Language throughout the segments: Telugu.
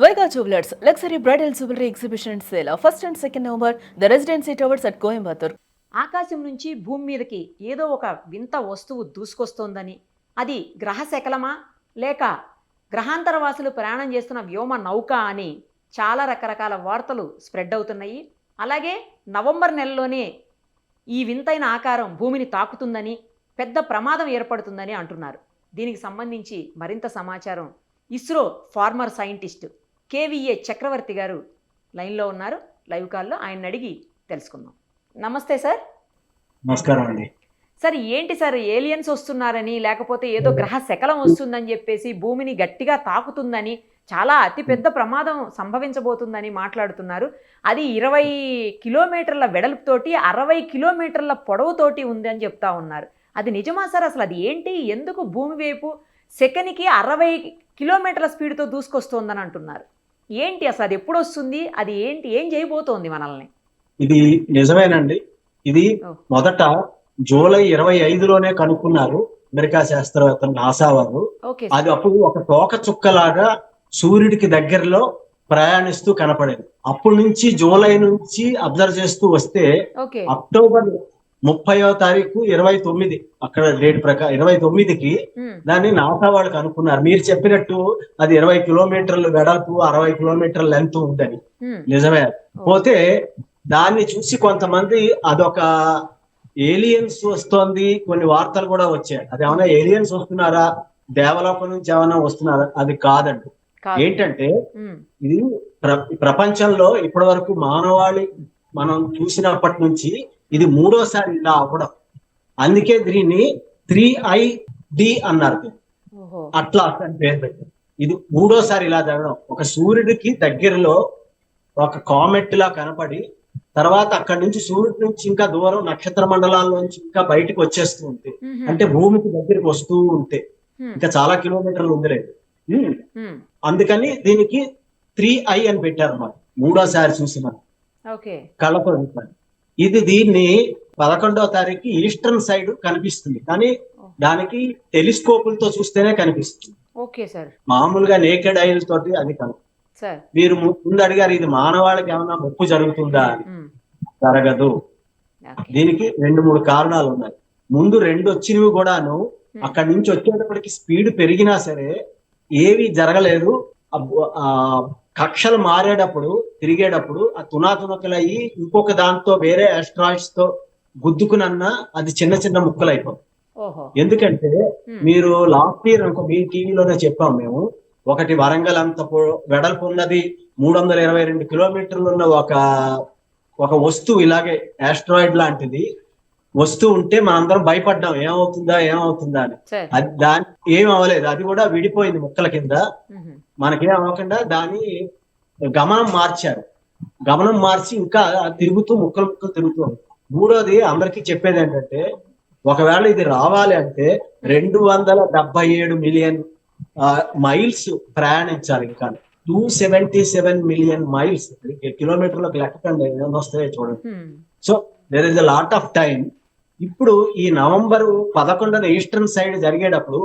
Vega Jewelers, luxury bridal jewelry exhibition sale. First and second November, the Residency Towers at Coimbatore. ఆకాశం నుంచి భూమి మీదకి ఏదో ఒక వింత వస్తువు దూసుకొస్తోందని, అది గ్రహ శకలమా లేక గ్రహాంతరవాసులు ప్రయాణం చేస్తున్న వ్యోమ నౌక అని చాలా రకరకాల వార్తలు స్ప్రెడ్ అవుతున్నాయి. అలాగే నవంబర్ నెలలోనే ఈ వింతైన ఆకారం భూమిని తాకుతుందని, పెద్ద ప్రమాదం ఏర్పడుతుందని అంటున్నారు. దీనికి సంబంధించి మరింత సమాచారం ఇస్రో ఫార్మర్ సైంటిస్ట్ కేవీఏ చక్రవర్తి గారు లైన్లో ఉన్నారు. లైవ్ కాల్లో ఆయన అడిగి తెలుసుకుందాం. నమస్తే సార్. నమస్కారం అండి. సార్, ఏంటి సార్ ఏలియన్స్ వస్తున్నారని, లేకపోతే ఏదో గ్రహ శకలం వస్తుందని చెప్పేసి భూమిని గట్టిగా తాకుతుందని, చాలా అతిపెద్ద ప్రమాదం సంభవించబోతుందని మాట్లాడుతున్నారు. అది 20 కిలోమీటర్ల వెడల్పుతోటి 60 కిలోమీటర్ల పొడవుతోటి ఉంది అని చెప్తా ఉన్నారు. అది నిజమా సార్? అసలు అది ఏంటి? ఎందుకు భూమి వైపు సెకనికి 60 కిలోమీటర్ల స్పీడ్తో దూసుకొస్తోందని అంటున్నారు. ఏంటి అసలు అది ఎప్పుడు వస్తుంది? అది ఏంటి? ఏం చేయబోతోంది మనల్ని? ఇది నిజమేనండి. ఇది మొదట జూలై 25లోనే కనుక్కున్నారు అమెరికా శాస్త్రవేత్తలు, నాసా వారు. అది అప్పుడు ఒక తోక చుక్కలాగా సూర్యుడికి దగ్గరలో ప్రయాణిస్తూ కనపడేది. అప్పటి నుంచి జూలై నుంచి అబ్జర్వ్ చేస్తూ వస్తే అక్టోబర్ 30వ తారీఖు 29 అక్కడ డేట్ ప్రకారం 29కి దాన్ని నాసా వాళ్ళు కనుక్కున్నారు. మీరు చెప్పినట్టు అది 20 కిలోమీటర్లు వెడల్పు, 60 కిలోమీటర్ల లెంత్ ఉందని. నిజమే. పోతే దాన్ని చూసి కొంతమంది అదొక ఏలియన్స్ వస్తోంది, కొన్ని వార్తలు కూడా వచ్చాయి. అది ఏమైనా ఏలియన్స్ వస్తున్నారా, దేవలోకం నుంచి ఏమైనా వస్తున్నారా? అది కాదండి. ఏంటంటే ఇది ప్రపంచంలో ఇప్పటి వరకు మానవాళి మనం చూసినప్పటి నుంచి ఇది మూడోసారి ఇలా అవ్వడం. అందుకే దీన్ని 3ID అన్నారు. అట్లా అని పేరు పెట్టారు. ఇది మూడోసారి ఇలా జరగడం. ఒక సూర్యుడికి దగ్గరలో ఒక కామెట్ లా కనపడి, తర్వాత అక్కడి నుంచి సూర్యుడి నుంచి ఇంకా దూరం నక్షత్ర మండలాల నుంచి ఇంకా బయటకు వచ్చేస్తూ ఉంటే, అంటే భూమికి దగ్గరికి వస్తూ ఉంటే ఇంకా చాలా కిలోమీటర్లు ఉందిలేదు. అందుకని దీనికి 3I అని పెట్టారు అన్నమాట. మూడోసారి చూసిన కళ్ళతో చూసాను. దీన్ని 11వ తారీఖు ఈస్టర్న్ సైడ్ కనిపిస్తుంది, కానీ దానికి టెలిస్కోపులతో చూస్తేనే కనిపిస్తుంది. మామూలుగా నేకెడ్ ఐల్ తోటి అది కనిపిస్తుంది. మీరు ముందు అడిగారు ఇది మానవాళికి ఏమన్నా ముప్పు జరుగుతుందా అని. జరగదు. దీనికి 2-3 కారణాలు ఉన్నాయి. ముందు 2 వచ్చినవి కూడాను అక్కడి నుంచి వచ్చేటప్పటికి స్పీడ్ పెరిగినా సరే ఏవి జరగలేదు. కక్షలు మారేటప్పుడు, తిరిగేటప్పుడు ఆ తునాతునకలయ్యి ఇంకొక దాంతో వేరే ఆస్ట్రాయిడ్స్ తో గుద్దుకునన్నా అది చిన్న చిన్న ముక్కలు అయిపోతుంది. ఎందుకంటే మీరు లాస్ట్ ఇయర్ మీ టీవీలోనే చెప్పాం మేము, ఒకటి వరంగల్ అంత వెడల్పు ఉన్నది 322 కిలోమీటర్లు ఉన్న ఒక వస్తువు ఇలాగే ఆస్ట్రాయిడ్ లాంటిది వస్తూ ఉంటే మనందరం భయపడ్డాం, ఏమవుతుందా అని. అది దాని ఏం అవ్వలేదు. అది కూడా విడిపోయింది ముక్కల కింద. మనకేం అవ్వకుండా దాని గమనం మార్చారు. గమనం మార్చి ఇంకా తిరుగుతూ ముక్కలు తిరుగుతూ. మూడోది అందరికీ చెప్పేది ఏంటంటే, ఒకవేళ ఇది రావాలి అంటే 277 మిలియన్ మైల్స్ ప్రయాణించాలి. ఇంకా 277 మిలియన్ మైల్స్, కిలోమీటర్లకు లెక్కండి ఏమొస్తాయో చూడండి. So there is a lot of time. ఇప్పుడు ఈ నవంబర్ 11న ఈస్టర్న్ సైడ్ జరిగేటప్పుడు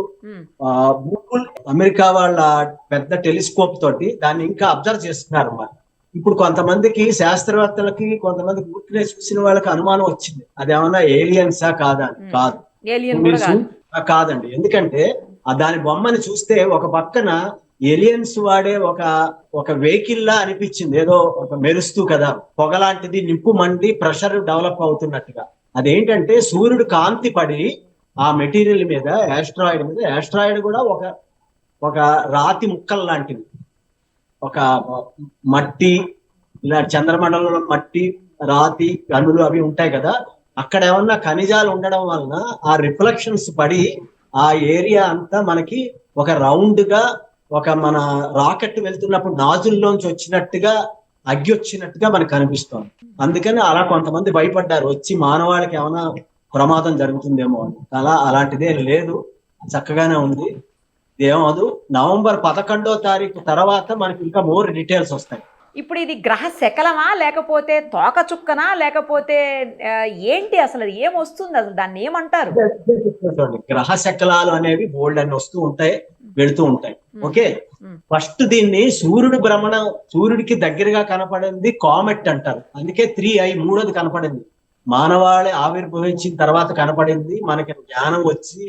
గూగుల్ అమెరికా వాళ్ళ పెద్ద టెలిస్కోప్ తోటి దాన్ని ఇంకా అబ్జర్వ్ చేస్తున్నారు అన్నమాట. ఇప్పుడు కొంతమందికి శాస్త్రవేత్తలకి, కొంతమంది పూర్తిగా చూసిన వాళ్ళకి అనుమానం వచ్చింది, అది ఏమన్నా ఏలియన్సా కాదా అని. కాదండి. ఎందుకంటే దాని బొమ్మని చూస్తే ఒక పక్కన ఏలియన్స్ వాడే ఒక వెహికల్ లా అనిపించింది, ఏదో ఒక మెరుస్తూ కదా, పొగలాంటిది, నిప్పు మండి ప్రెషర్ డెవలప్ అవుతున్నట్టుగా. అదేంటంటే సూర్యుడు కాంతి పడి ఆ మెటీరియల్ మీద, ఆస్ట్రాయిడ్ కూడా ఒక రాతి ముక్కలు లాంటివి, ఒక మట్టి, ఇలా చంద్రమండలంలో మట్టి, రాతి, గనులు అవి ఉంటాయి కదా, అక్కడ ఏమన్నా ఖనిజాలు ఉండడం వలన ఆ రిఫ్లెక్షన్స్ పడి ఆ ఏరియా అంతా మనకి ఒక రౌండ్ గా, ఒక మన రాకెట్ వెళ్తున్నప్పుడు నాజుల్లోంచి వచ్చినట్టుగా, అగ్గి వచ్చినట్టుగా మనకు కనిపిస్తోంది. అందుకని అలా కొంతమంది భయపడ్డారు, వచ్చి మానవాళికి ఏమైనా ప్రమాదం జరుగుతుందేమో అని. అలాంటిదే లేదు, చక్కగానే ఉంది. ఏమదు. నవంబర్ 11వ తారీఖు తర్వాత మనకి ఇంకా మోర్ డీటెయిల్స్ వస్తాయి. ఇప్పుడు ఇది గ్రహ శకలమా, లేకపోతే తోక చుక్కనా, లేకపోతే ఏంటి అసలు? ఏమొస్తుంది అసలు? దాన్ని ఏమంటారు? గ్రహ శకలాలు అనేవి బోల్డ్ అని వస్తూ ఉంటాయి. వెళుతూ ఉంటాయి. ఓకే, ఫస్ట్ దీన్ని సూర్యుడికి దగ్గరగా కనపడింది కామెట్ అంటారు. అందుకే 3i మూడోది కనపడింది. మానవాళి ఆవిర్భవించిన తర్వాత కనపడింది, మనకి జ్ఞానం వచ్చి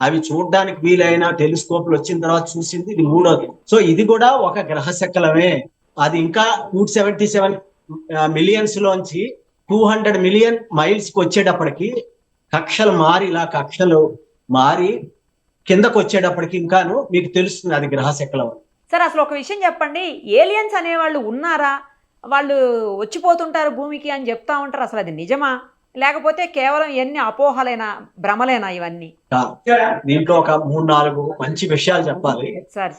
అవి చూడడానికి వీలైన టెలిస్కోప్లు వచ్చిన తర్వాత చూసింది ఇది మూడోది. సో ఇది కూడా ఒక గ్రహ శకలమే. అది ఇంకా 277 మిలియన్స్ లోంచి 200 మిలియన్ మైల్స్ కి వచ్చేటప్పటికి కక్షలు మారి కిందకు వచ్చేటప్పటికి ఇంకాను మీకు తెలుస్తుంది అది గ్రహ శకలం. సార్ అసలు ఒక విషయం చెప్పండి, ఏలియన్స్ అనేవాళ్ళు ఉన్నారా? వాళ్ళు వచ్చిపోతుంటారు భూమికి అని చెప్తా ఉంటారు, అసలు అది నిజమా లేకపోతే కేవలం ఎన్ని అపోహలైనా భ్రమలేనా ఇవన్నీ? దీంట్లో ఒక 3-4 మంచి విషయాలు చెప్పాలి.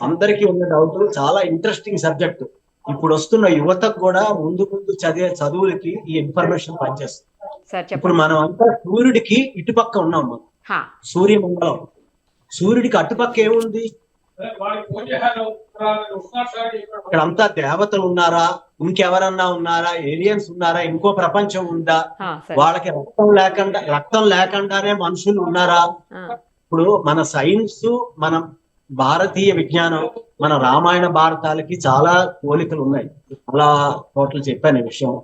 అందరికీ ఉన్న డౌట్, చాలా ఇంట్రెస్టింగ్ సబ్జెక్ట్. ఇప్పుడు వస్తున్న యువతకు కూడా ముందు చదివే చదువులకి ఈ ఇన్ఫర్మేషన్ పనిచేస్తుంది. ఇప్పుడు మనం అంతా సూర్యుడికి ఇటుపక్క ఉన్నాం. మనం సూర్యమండలం, సూర్యుడికి అటుపక్క ఏముంది? ఇక్కడంతా దేవతలు ఉన్నారా, ఇంకెవరన్నా ఉన్నారా, ఏలియన్స్ ఉన్నారా, ఇంకో ప్రపంచం ఉందా, వాళ్ళకి రక్తం లేకుండానే మనుషులు ఉన్నారా? ఇప్పుడు మన సైన్స్, మన భారతీయ విజ్ఞానం, మన రామాయణ భారతాలకి చాలా పోలికలు ఉన్నాయి. చాలా చోట్ల చెప్పాను ఈ విషయం.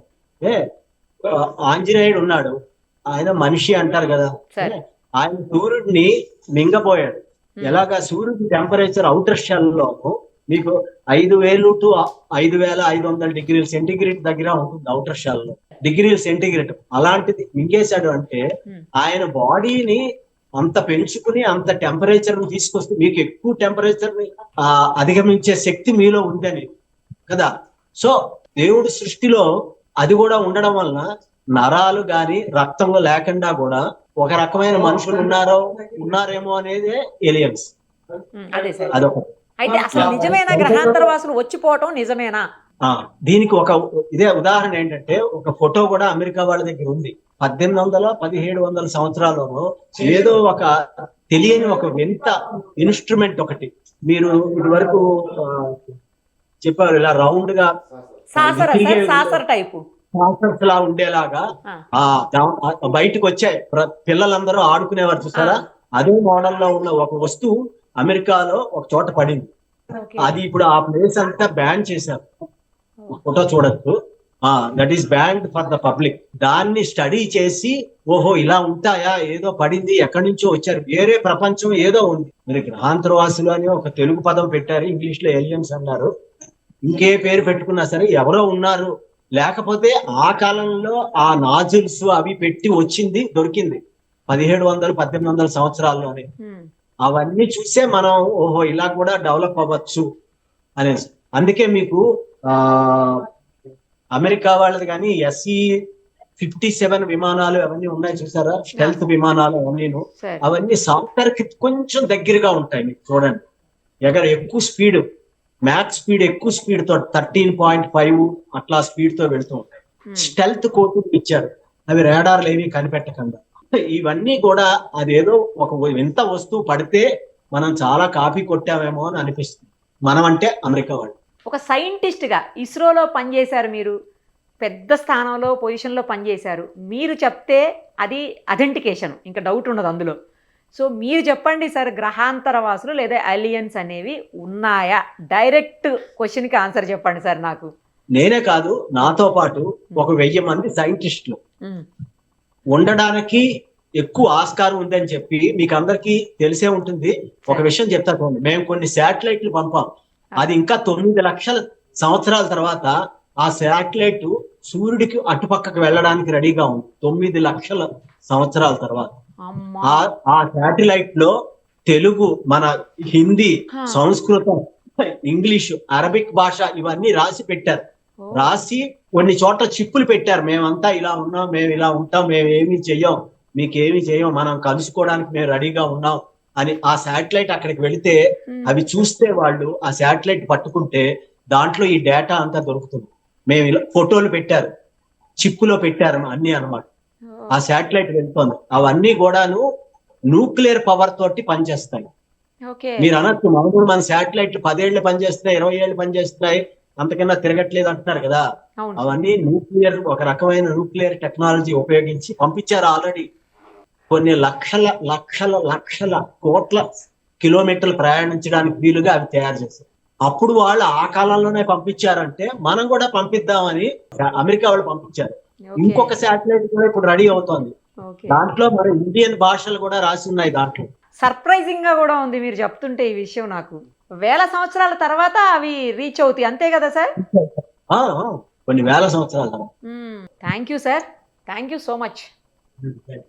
ఆంజనేయుడు ఉన్నాడు, ఆయన మనిషి అంటారు కదా, ఆయన సూర్యుడిని మింగపోయాడు. ఎలాగా? సూర్యుడి టెంపరేచర్ అవుటర్ షెల్ లో మీకు 5000 to 5500 డిగ్రీల సెంటిగ్రేడ్ దగ్గర ఉంటుంది అవుటర్ షెల్ లో, డిగ్రీల సెంటిగ్రేడ్. అలాంటిది మింగేశాడు అంటే ఆయన బాడీని అంత పెంచుకుని అంత టెంపరేచర్ ని తీసుకొస్తే మీకు ఎక్కువ టెంపరేచర్ ని అధిగమించే శక్తి మీలో ఉందని కదా. సో దేవుడి సృష్టిలో అది కూడా ఉండడం వలన నరాలు గాని రక్తంలో లేకుండా కూడా ఒక రకమైన మనుషులు ఉన్నారేమో అనేది ఏలియన్స్. అదొకటి. అయితే అసలు నిజమేనా గ్రహాంతరవాసులు వచ్చిపోవటం నిజమేనా? దీనికి ఒక ఇదే ఉదాహరణ ఏంటంటే, ఒక ఫోటో కూడా అమెరికా వాళ్ళ దగ్గర ఉంది. 1800-1700 సంవత్సరాలలో ఏదో ఒక తెలియని ఒక వింత ఇన్స్ట్రుమెంట్ ఒకటి, మీరు ఇది వరకు చెప్పారు, ఇలా రౌండ్ గా లా ఉండేలాగా బయటకు వచ్చాయి, పిల్లలందరూ ఆడుకునేవారు చూసారా, అదే మోడల్లో ఉన్న ఒక వస్తువు అమెరికాలో ఒక చోట పడింది. అది ఇప్పుడు ఆ ప్లేస్ అంతా బ్యాన్ చేశారు, ఫోటో చూడొచ్చు. That is banned for the public. దాన్ని స్టడీ చేసి ఓహో ఇలా ఉంటాయా, ఏదో పడింది, ఎక్కడి నుంచో వచ్చారు, వేరే ప్రపంచం ఏదో ఉంది. మీరు గ్రహాంతరవాసులు అని ఒక తెలుగు పదం పెట్టారు, ఇంగ్లీష్ లో ఏలియన్స్ అన్నారు, ఇంకే పేరు పెట్టుకున్నా సరే ఎవరో ఉన్నారు. లేకపోతే ఆ కాలంలో ఆ నాజిల్స్ అవి పెట్టి వచ్చింది దొరికింది 1700-1800 సంవత్సరాల్లోనే. అవన్నీ చూసే మనం ఓహో ఇలా కూడా డెవలప్ అవ్వచ్చు అనేసి. అందుకే మీకు అమెరికా వాళ్ళది కానీ SE-57 విమానాలు అవన్నీ ఉన్నాయి చూసారా, స్టెల్త్ విమానాలు అవన్నీ సాఫ్ట్వేర్ కి కొంచెం దగ్గరగా ఉంటాయి. మీకు చూడండి, ఎక్కువ స్పీడ్, మ్యాక్స్ స్పీడ్ ఎక్కువ స్పీడ్ తో 13.5 అట్లా స్పీడ్ తో వెళ్తూ ఉంటాయి. స్టెల్త్ కోటింగ్ ఇచ్చారు, అవి రాడార్లు ఏవి కనిపెట్టకుండా. ఇవన్నీ కూడా అదేదో ఒక వింత వస్తువు పడితే మనం చాలా కాపీ కొట్టామేమో అని అనిపిస్తుంది. మనం అంటే అమెరికా వాళ్ళు. ఒక సైంటిస్ట్ గా ఇస్రోలో పనిచేశారు, మీరు పెద్ద స్థానంలో పొజిషన్లో పనిచేశారు. మీరు చెప్తే అది అథెంటికేషన్, ఇంకా డౌట్ ఉండదు అందులో. సో మీరు చెప్పండి సార్, గ్రహాంతరవాసులు లేదా ఏలియన్స్ అనేవి ఉన్నాయా? డైరెక్ట్ క్వశ్చన్కి ఆన్సర్ చెప్పండి సార్ నాకు. నేనే కాదు, నాతో పాటు ఒక 1000 మంది సైంటిస్టులు ఉండడానికి ఎక్కువ ఆస్కారం ఉందని చెప్పి మీకు అందరికీ తెలిసే ఉంటుంది. ఒక విషయం చెప్తాను, మేము కొన్ని శాటిలైట్లు పంపాం. అది ఇంకా 9 లక్షల సంవత్సరాల తర్వాత ఆ శాటిలైట్ సూర్యుడికి అటుపక్కకు వెళ్ళడానికి రెడీగా ఉంది. 9 లక్షల సంవత్సరాల తర్వాత ఆ శాటిలైట్ లో తెలుగు, మన హిందీ, సంస్కృతం, ఇంగ్లీషు, అరబిక్ భాష ఇవన్నీ రాసి పెట్టారు. రాసి కొన్ని చోట్ల చిప్పులు పెట్టారు, మేమంతా ఇలా ఉన్నాం, మేము ఇలా ఉంటాం, మేము ఏమి చెయ్యం, మీకేమి చెయ్యం, మనం కలుసుకోవడానికి మేము రెడీగా ఉన్నాం అని. ఆ శాటిలైట్ అక్కడికి వెళితే అవి చూస్తే వాళ్ళు ఆ శాటిలైట్ పట్టుకుంటే దాంట్లో ఈ డేటా అంతా దొరుకుతుంది. మేము ఇలా ఫోటోలు పెట్టారు, చిప్పులో పెట్టారు అన్ని అన్నమాట. ఆ శాటిలైట్ వెళ్తుంది. అవన్నీ కూడాను న్యూక్లియర్ పవర్ తోటి పనిచేస్తాయి. మీరు అనొచ్చు, మామూలు మన శాటిలైట్లు 10 ఏళ్ళు పనిచేస్తున్నాయి, 20 ఏళ్ళు పనిచేస్తున్నాయి, అంతకన్నా తిరగట్లేదు అంటున్నారు కదా. అవన్నీ న్యూక్లియర్, ఒక రకమైన న్యూక్లియర్ టెక్నాలజీ ఉపయోగించి పంపించారు ఆల్రెడీ. కొన్ని లక్షల లక్షల లక్షల కోట్ల కిలోమీటర్లు ప్రయాణించడానికి వీలుగా అవి తయారు చేశారు. అప్పుడు వాళ్ళు ఆ కాలంలోనే పంపించారంటే మనం కూడా పంపిద్దామని అమెరికా వాళ్ళు పంపించారు. ఇంకొక శాటిలైట్ కూడా ఇప్పుడు రెడీ అవుతోంది. దాంట్లో మరి ఇండియన్ భాషలు కూడా రాసి ఉన్నాయి దాంట్లో. సర్ప్రైజింగ్ గా కూడా ఉంది మీరు చెప్తుంటే ఈ విషయం. నాకు వేల సంవత్సరాల తర్వాత అవి రీచ్ అవుతాయి, అంతే కదా సార్? కొన్ని వేల సంవత్సరాల తర్వాత. Thank you sir, thank you so much.